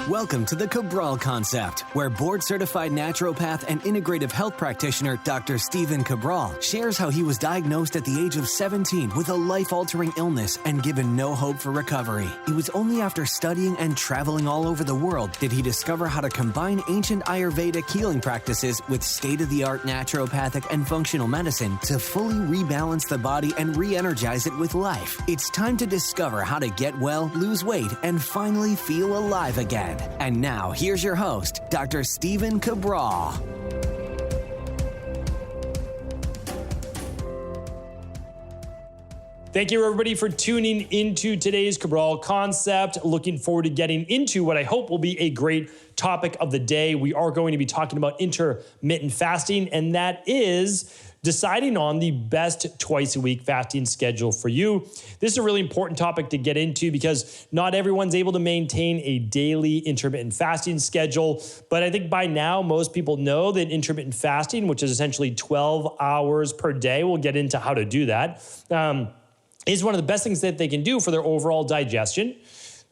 Welcome to the Cabral Concept, where board-certified naturopath and integrative health practitioner Dr. Stephen Cabral shares how he was diagnosed at the age of 17 with a life-altering illness and given no hope for recovery. It was only after studying and traveling all over the world did he discover how to combine ancient Ayurvedic healing practices with state-of-the-art naturopathic and functional medicine to fully rebalance the body and re-energize it with life. It's time to discover how to get well, lose weight, and finally feel alive again. And now, here's your host, Dr. Stephen Cabral. Thank you, everybody, for tuning into today's Cabral Concept. Looking forward to getting into what I hope will be a great topic of the day. We are going to be talking about intermittent fasting, and that is deciding on the best twice-a-week fasting schedule for you. This is a really important topic to get into because not everyone's able to maintain a daily intermittent fasting schedule. But I think by now, most people know that intermittent fasting, which is essentially 12 hours per day, we'll get into how to do that, is one of the best things that they can do for their overall digestion,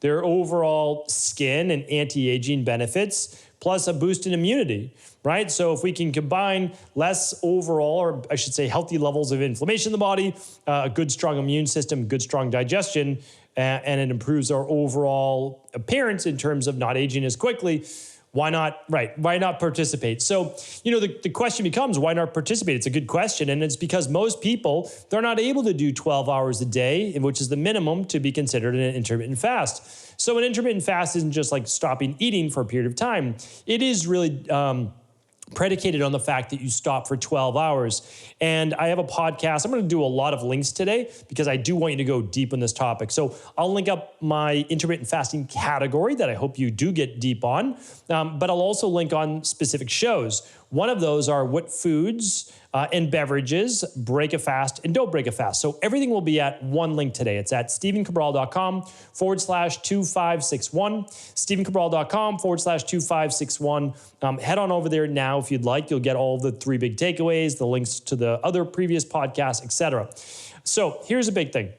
their overall skin and anti-aging benefits, plus a boost in immunity, right? So if we can combine less overall, or I should say healthy levels of inflammation in the body, a good strong immune system, good strong digestion, and it improves our overall appearance in terms of not aging as quickly, why not, right? Why not participate? So, the question becomes, why not participate? It's a good question. And it's because most people, they're not able to do 12 hours a day, which is the minimum to be considered an intermittent fast. So an intermittent fast isn't just like stopping eating for a period of time. It is really predicated on the fact that you stop for 12 hours. And I have a podcast. I'm going to do a lot of links today because I do want you to go deep in this topic. So I'll link up my intermittent fasting category that I hope you do get deep on. But I'll also link on specific shows. One of those are what foods and beverages break a fast and don't break a fast. So everything will be at one link today. It's at stephencabral.com/2561, stephencabral.com/2561. Head on over there now if you'd like. You'll get all the 3 big takeaways, the links to the other previous podcasts, etc. So here's a big thing.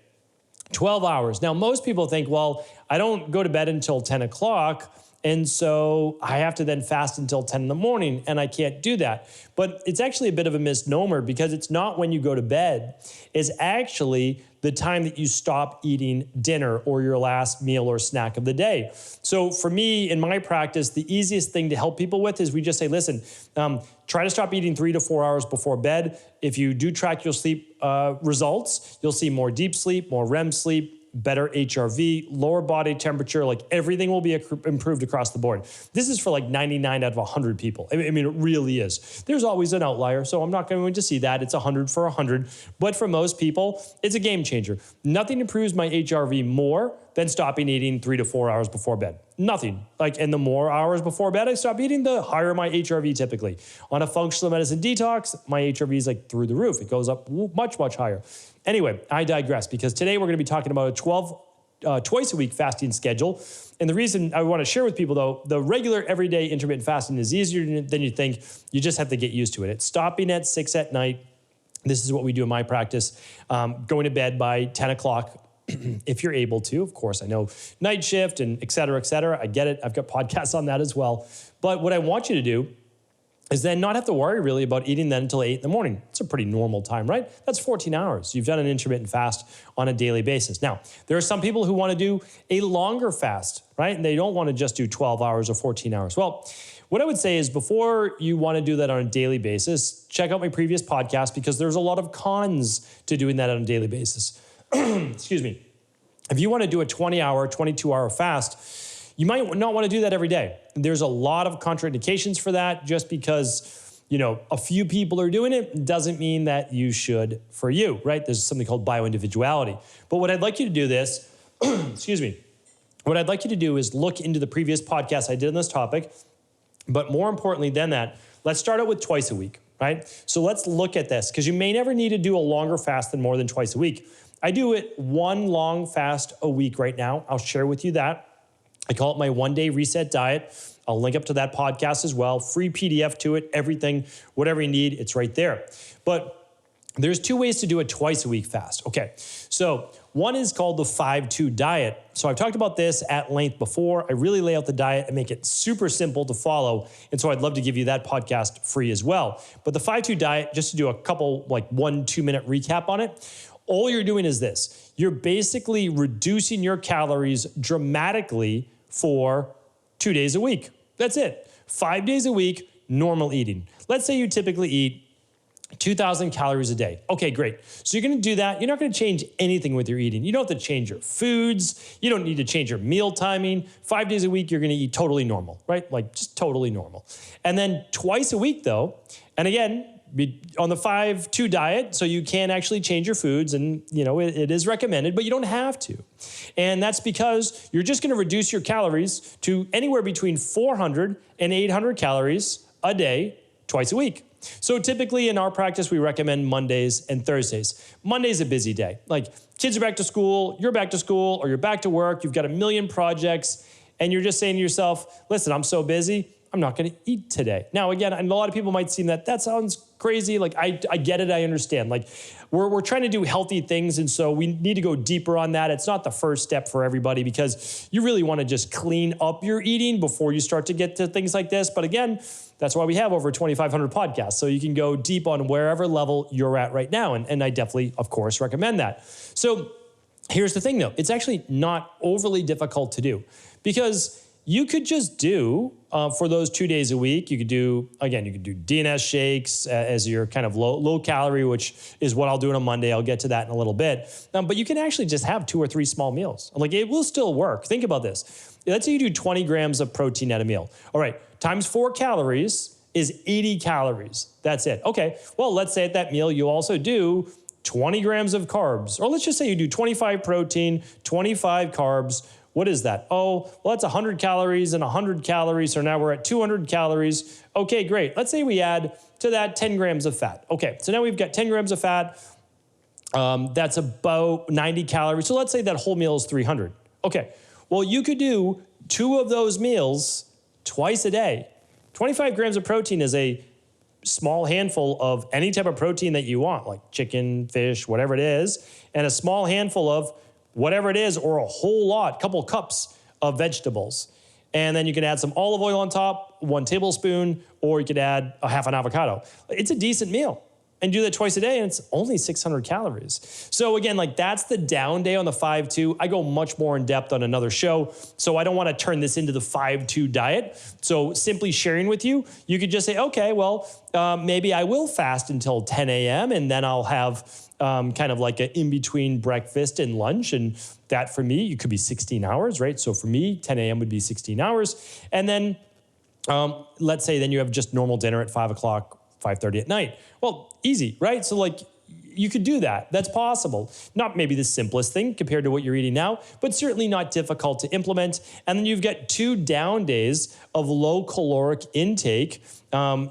12 hours. Now, most people think, well, I don't go to bed until 10 o'clock. And so I have to then fast until 10 in the morning, and I can't do that. But it's actually a bit of a misnomer because it's not when you go to bed. It's actually the time that you stop eating dinner or your last meal or snack of the day. So for me, in my practice, the easiest thing to help people with is we just say, listen, try to stop eating 3 to 4 hours before bed. If you do track your sleep results, you'll see more deep sleep, more REM sleep, better HRV, lower body temperature, like everything will be improved across the board. This is for like 99 out of 100 people. I mean, it really is. There's always an outlier, so I'm not going to see that. It's 100 for 100. But for most people, it's a game changer. Nothing improves my HRV more than stopping eating 3 to 4 hours before bed. Nothing. And the more hours before bed I stop eating, the higher my HRV typically. On a functional medicine detox, my HRV is like through the roof. It goes up much, much higher. Anyway, I digress because today we're going to be talking about a 12 twice a week fasting schedule. And the reason I want to share with people, though, the regular everyday intermittent fasting is easier than you think. You just have to get used to it. It's stopping at 6 at night. This is what we do in my practice. Going to bed by 10 o'clock. If you're able to, of course, I know night shift and et cetera, I get it. I've got podcasts on that as well. But what I want you to do is then not have to worry really about eating then until 8 in the morning. It's a pretty normal time, right? That's 14 hours. You've done an intermittent fast on a daily basis. Now, there are some people who want to do a longer fast, right? And they don't want to just do 12 hours or 14 hours. Well, what I would say is before you want to do that on a daily basis, check out my previous podcast because there's a lot of cons to doing that on a daily basis. Excuse me. If you want to do a 20-hour, 22-hour fast, you might not want to do that every day. There's a lot of contraindications for that. Just because, a few people are doing it doesn't mean that you should for you, right? There's something called bioindividuality. But what I'd like you to do excuse me. What I'd like you to do is look into the previous podcast I did on this topic. But more importantly than that, let's start out with twice a week, right? So let's look at this because you may never need to do a longer fast than more than twice a week. I do it one long fast a week right now. I'll share with you that. I call it my 1-day reset diet. I'll link up to that podcast as well. Free PDF to it, everything, whatever you need, it's right there. But There's two ways to do a twice a week fast. Okay, so one is called the 5-2 diet. So I've talked about this at length before. I really lay out the diet and make it super simple to follow. And so I'd love to give you that podcast free as well. But the 5-2 diet, just to do a couple, like 1-2 minute recap on it, all you're doing is this. You're basically reducing your calories dramatically for 2 days a week. That's it. 5 days a week, normal eating. Let's say you typically eat 2,000 calories a day. Okay, great. So you're going to do that. You're not going to change anything with your eating. You don't have to change your foods. You don't need to change your meal timing. 5 days a week, you're going to eat totally normal, right? Like just totally normal. And then twice a week though, and again, on the 5-2 diet, so you can actually change your foods and it is recommended, but you don't have to. And that's because you're just going to reduce your calories to anywhere between 400 and 800 calories a day, twice a week. So typically in our practice, we recommend Mondays and Thursdays. Monday's a busy day. Like kids are back to school, you're back to school, or you're back to work, you've got a million projects, and you're just saying to yourself, listen, I'm so busy, I'm not going to eat today. Now, again, and a lot of people might seem that sounds crazy. Like I get it. I understand. Like we're trying to do healthy things. And so we need to go deeper on that. It's not the first step for everybody because you really want to just clean up your eating before you start to get to things like this. But again, that's why we have over 2,500 podcasts. So you can go deep on wherever level you're at right now. And I definitely, of course, recommend that. So here's the thing though. It's actually not overly difficult to do because you could just do, for those 2 days a week, you could do DNS shakes as your kind of low calorie, which is what I'll do on a Monday. I'll get to that in a little bit. But you can actually just have 2 or 3 small meals. Like it will still work. Think about this. Let's say you do 20 grams of protein at a meal. All right, times 4 calories is 80 calories. That's it. Okay, well, let's say at that meal, you also do 20 grams of carbs. Or let's just say you do 25 protein, 25 carbs. What is that? Oh, well, that's 100 calories and 100 calories. So now we're at 200 calories. Okay, great. Let's say we add to that 10 grams of fat. Okay, so now we've got 10 grams of fat. That's about 90 calories. So let's say that whole meal is 300. Okay, well, you could do 2 of those meals twice a day. 25 grams of protein is a small handful of any type of protein that you want, like chicken, fish, whatever it is, and a small handful of whatever it is, or a whole lot, couple cups of vegetables. And then you can add some olive oil on top, 1 tablespoon, or you could add a half an avocado. It's a decent meal. And do that twice a day, and it's only 600 calories. So again, like that's the down day on the 5-2. I go much more in depth on another show, so I don't want to turn this into the 5-2 diet. So simply sharing with you, you could just say, okay, well, maybe I will fast until 10 a.m. and then I'll have kind of like an in-between breakfast and lunch. And that for me, it could be 16 hours, right? So for me, 10 a.m. would be 16 hours. And then let's say then you have just normal dinner at 5 o'clock, 5:30 at night. Well, easy, right? So like you could do that. That's possible. Not maybe the simplest thing compared to what you're eating now, but certainly not difficult to implement. And then you've got 2 down days of low caloric intake.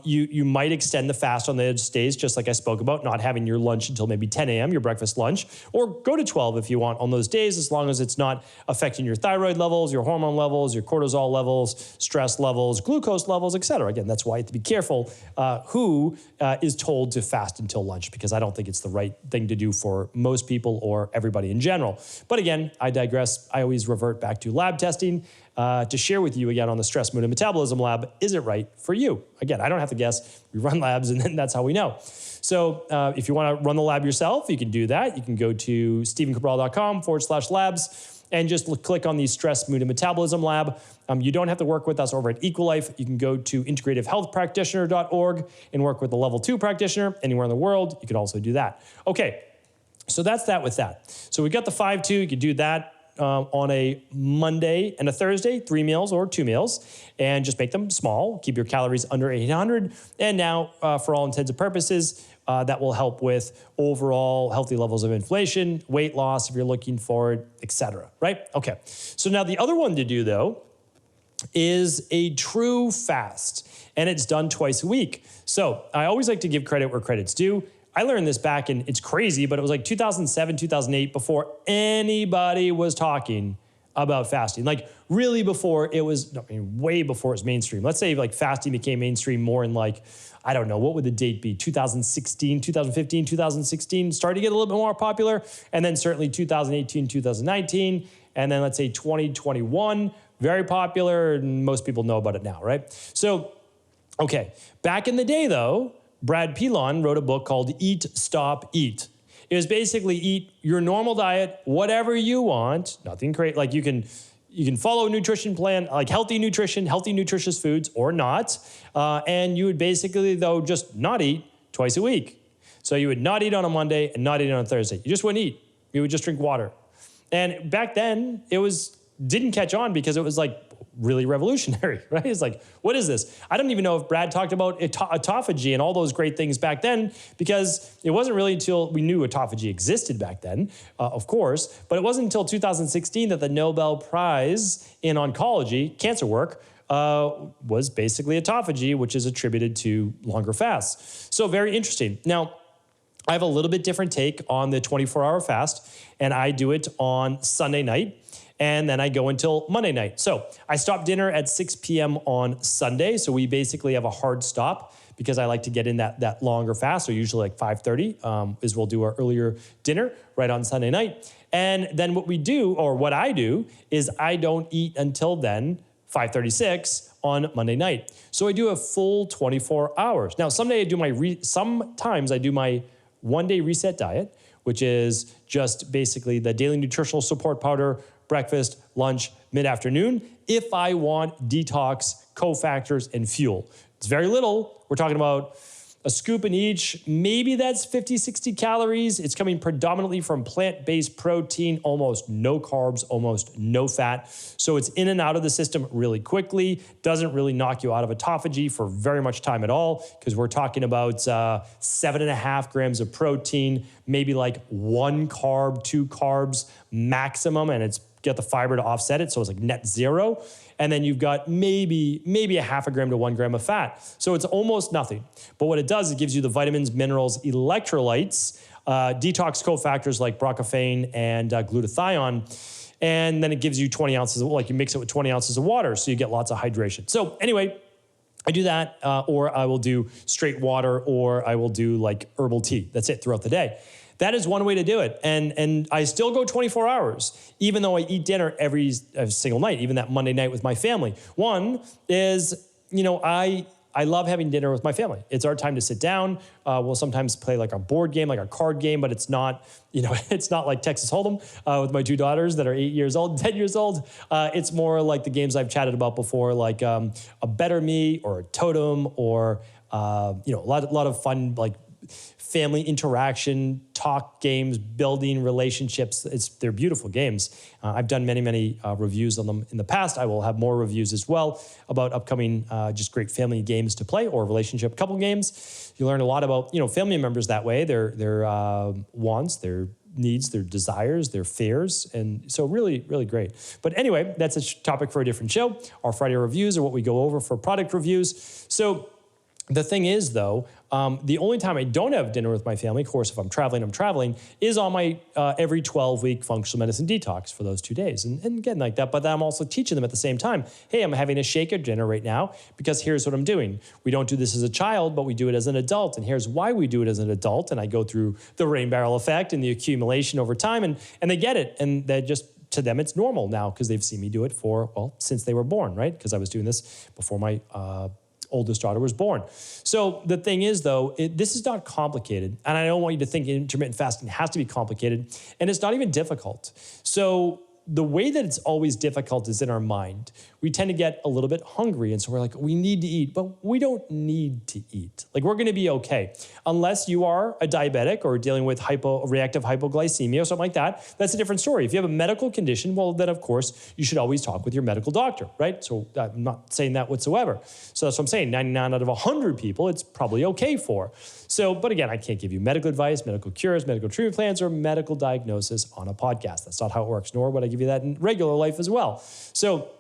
You might extend the fast on those days, just like I spoke about, not having your lunch until maybe 10 a.m., your breakfast lunch, or go to 12 if you want on those days, as long as it's not affecting your thyroid levels, your hormone levels, your cortisol levels, stress levels, glucose levels, et cetera. Again, that's why you have to be careful who is told to fast until lunch, because I don't think it's the right thing to do for most people or everybody in general. But again, I digress. I always revert back to lab testing to share with you again on the Stress, Mood, and Metabolism Lab. Is it right for you? Again, I don't have to guess. We run labs, and then that's how we know. So if you want to run the lab yourself, you can do that. You can go to stevencabral.com/labs and just click on the Stress, Mood, and Metabolism Lab. You don't have to work with us over at Equilife. You can go to integrativehealthpractitioner.org and work with a level 2 practitioner anywhere in the world. You can also do that. Okay, so that's that with that. So we got the 5-2. You could do that on a Monday and a Thursday, 3 meals or 2 meals, and just make them small. Keep your calories under 800. And now, for all intents and purposes, that will help with overall healthy levels of inflation, weight loss if you're looking for it, etc. Right? Okay. So now the other one to do though is a true fast, and it's done twice a week. So I always like to give credit where credit's due. I learned this back in, it's crazy, but it was like 2007, 2008, before anybody was talking about fasting. Like really before it was, no, I mean, way before it was mainstream. Let's say like fasting became mainstream more in like, I don't know, what would the date be? 2016, 2015, 2016, started to get a little bit more popular. And then certainly 2018, 2019. And then let's say 2021, very popular. And most people know about it now, right? So, okay. Back in the day though, Brad Pilon wrote a book called Eat, Stop, Eat. It was basically eat your normal diet, whatever you want, nothing crazy. Like you can follow a nutrition plan, like healthy nutrition, healthy nutritious foods or not. And you would basically though just not eat twice a week. So you would not eat on a Monday and not eat on a Thursday. You just wouldn't eat. You would just drink water. And back then it didn't catch on because it was like really revolutionary, right? It's like, what is this? I don't even know if Brad talked about autophagy and all those great things back then, because it wasn't really until we knew autophagy existed back then, of course, but it wasn't until 2016 that the Nobel Prize in oncology, cancer work, was basically autophagy, which is attributed to longer fasts. So very interesting. Now, I have a little bit different take on the 24-hour fast, and I do it on Sunday night. And then I go until Monday night. So I stop dinner at 6 p.m. on Sunday. So we basically have a hard stop because I like to get in that longer fast. So usually like 5:30 is we'll do our earlier dinner right on Sunday night. And then what we do, or what I do, is I don't eat until then, 5:36 on Monday night. So I do a full 24 hours. Now, sometimes I do my one-day reset diet, which is just basically the daily nutritional support powder, breakfast, lunch, mid-afternoon, if I want detox, cofactors, and fuel. It's very little. We're talking about a scoop in each. Maybe that's 50, 60 calories. It's coming predominantly from plant-based protein, almost no carbs, almost no fat. So it's in and out of the system really quickly. Doesn't really knock you out of autophagy for very much time at all, because we're talking about 7.5 grams of protein, maybe like 1 carb, 2 carbs maximum, and it's got the fiber to offset it, so it's like net zero. And then you've got maybe a 0.5 gram to 1 gram of fat. So it's almost nothing. But what it does, it gives you the vitamins, minerals, electrolytes, detox cofactors like bromophane and glutathione. And then it gives you 20 ounces, like you mix it with 20 ounces of water, so you get lots of hydration. So anyway, I do that, or I will do straight water, or I will do like herbal tea. That's it throughout the day. That is one way to do it. And I still go 24 hours, even though I eat dinner every single night, even that Monday night with my family. One is, I love having dinner with my family. It's our time to sit down. We'll sometimes play like a board game, like a card game, but it's not, it's not like Texas Hold'em with my 2 daughters that are 8 years old, 10 years old. It's more like the games I've chatted about before, like a Better Me or a Totem, or, a lot of fun, like family interaction, talk games, building relationships. They're beautiful games. I've done many reviews on them in the past. I will have more reviews as well about upcoming just great family games to play, or relationship couple games. You learn a lot about family members that way, their wants, their needs, their desires, their fears. And so really, really great. But anyway, that's a topic for a different show. Our Friday reviews are what we go over for product reviews. So the thing is, though, the only time I don't have dinner with my family, of course, if I'm traveling, is on my every 12-week functional medicine detox for those 2 days. And again, like that, but then I'm also teaching them at the same time, hey, I'm having a shaker dinner right now because here's what I'm doing. We don't do this as a child, but we do it as an adult. And here's why we do it as an adult. And I go through the rain barrel effect and the accumulation over time, and they get it. And they just, to them, it's normal now because they've seen me do it since they were born, right? Because I was doing this before my oldest daughter was born. So the thing is, though, this is not complicated. And I don't want you to think intermittent fasting has to be complicated. And it's not even difficult. So the way that it's always difficult is in our mind. We tend to get a little bit hungry. And so we're like, we need to eat, but we don't need to eat. Like, we're going to be okay. Unless you are a diabetic or dealing with reactive hypoglycemia or something like that, that's a different story. If you have a medical condition, well, then of course, you should always talk with your medical doctor, right? So I'm not saying that whatsoever. So that's what I'm saying. 99 out of 100 people, it's probably okay for. So, but again, I can't give you medical advice, medical cures, medical treatment plans, or medical diagnosis on a podcast. That's not how it works, nor would I give you that in regular life as well. So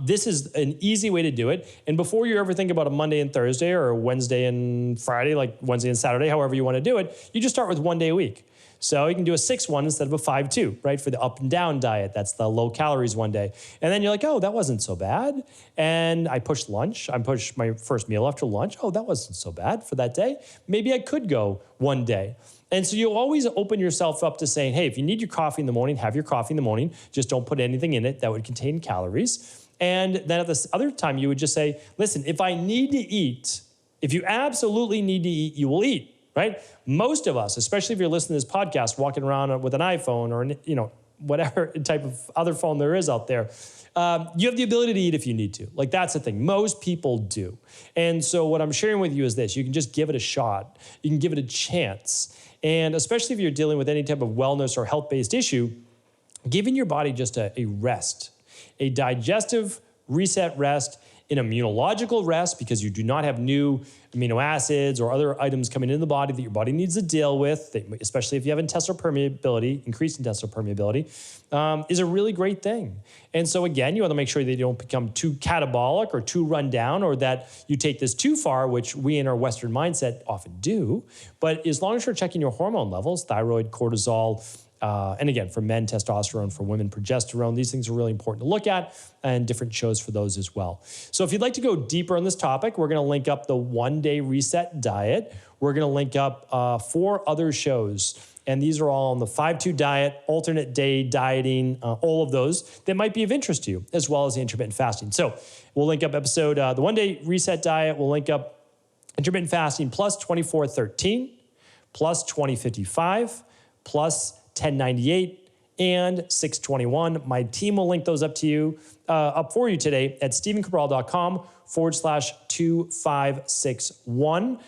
this is an easy way to do it. And before you ever think about a Monday and Thursday or a Wednesday and Friday, like Wednesday and Saturday, however you want to do it, you just start with 1 day a week. So you can do a 6-1 instead of a 5-2, right? For the up and down diet, that's the low calories one day. And then you're like, oh, that wasn't so bad. And I pushed lunch. I pushed my first meal after lunch. Oh, that wasn't so bad for that day. Maybe I could go one day. And so you'll always open yourself up to saying, hey, if you need your coffee in the morning, have your coffee in the morning. Just don't put anything in it that would contain calories. And then at this other time, you would just say, listen, if I need to eat, if you absolutely need to eat, you will eat. Right? Most of us, especially if you're listening to this podcast, walking around with an iPhone or whatever type of other phone there is out there, you have the ability to eat if you need to. Like that's the thing. Most people do. And so what I'm sharing with you is this. You can just give it a shot. You can give it a chance. And especially if you're dealing with any type of wellness or health-based issue, giving your body just a rest, a digestive reset rest, an immunological rest because you do not have new amino acids or other items coming into the body that your body needs to deal with, especially if you have intestinal permeability, increased intestinal permeability, is a really great thing. And so again, you want to make sure that you don't become too catabolic or too run down or that you take this too far, which we in our Western mindset often do. But as long as you're checking your hormone levels, thyroid, cortisol, and again, for men, testosterone, for women, progesterone, these things are really important to look at and different shows for those as well. So if you'd like to go deeper on this topic, we're going to link up the 1-day reset diet. We're going to link up 4 other shows. And these are all on the 5-2 diet, alternate day dieting, all of those that might be of interest to you, as well as the intermittent fasting. So we'll link up episode, the 1-day reset diet. We'll link up intermittent fasting plus 2413, plus 2055, plus 1098 and 621. My team will link those up to you, up for you today at stephencabral.com/2561.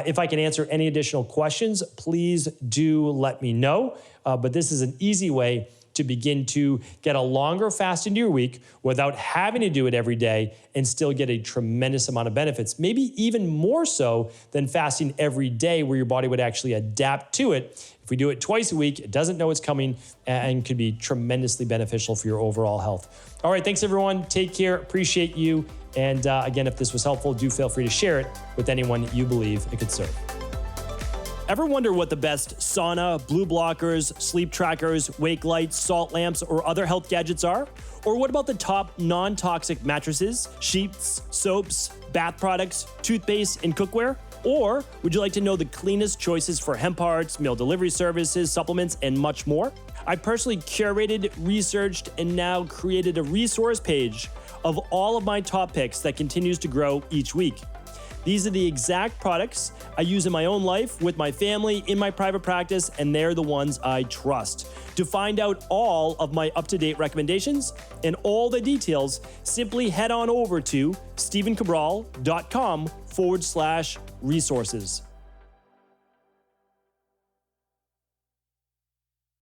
If I can answer any additional questions, please do let me know. But this is an easy way to begin to get a longer fast into your week without having to do it every day and still get a tremendous amount of benefits, maybe even more so than fasting every day where your body would actually adapt to it. If we do it twice a week, it doesn't know it's coming and could be tremendously beneficial for your overall health. All right, thanks everyone. Take care. Appreciate you. And again, if this was helpful, do feel free to share it with anyone you believe it could serve. Ever wonder what the best sauna, blue blockers, sleep trackers, wake lights, salt lamps, or other health gadgets are? Or what about the top non-toxic mattresses, sheets, soaps, bath products, toothpaste, and cookware? Or would you like to know the cleanest choices for hemp parts, meal delivery services, supplements, and much more? I personally curated, researched, and now created a resource page of all of my top picks that continues to grow each week. These are the exact products I use in my own life, with my family, in my private practice, and they're the ones I trust. To find out all of my up-to-date recommendations and all the details, simply head on over to stephencabral.com/resources.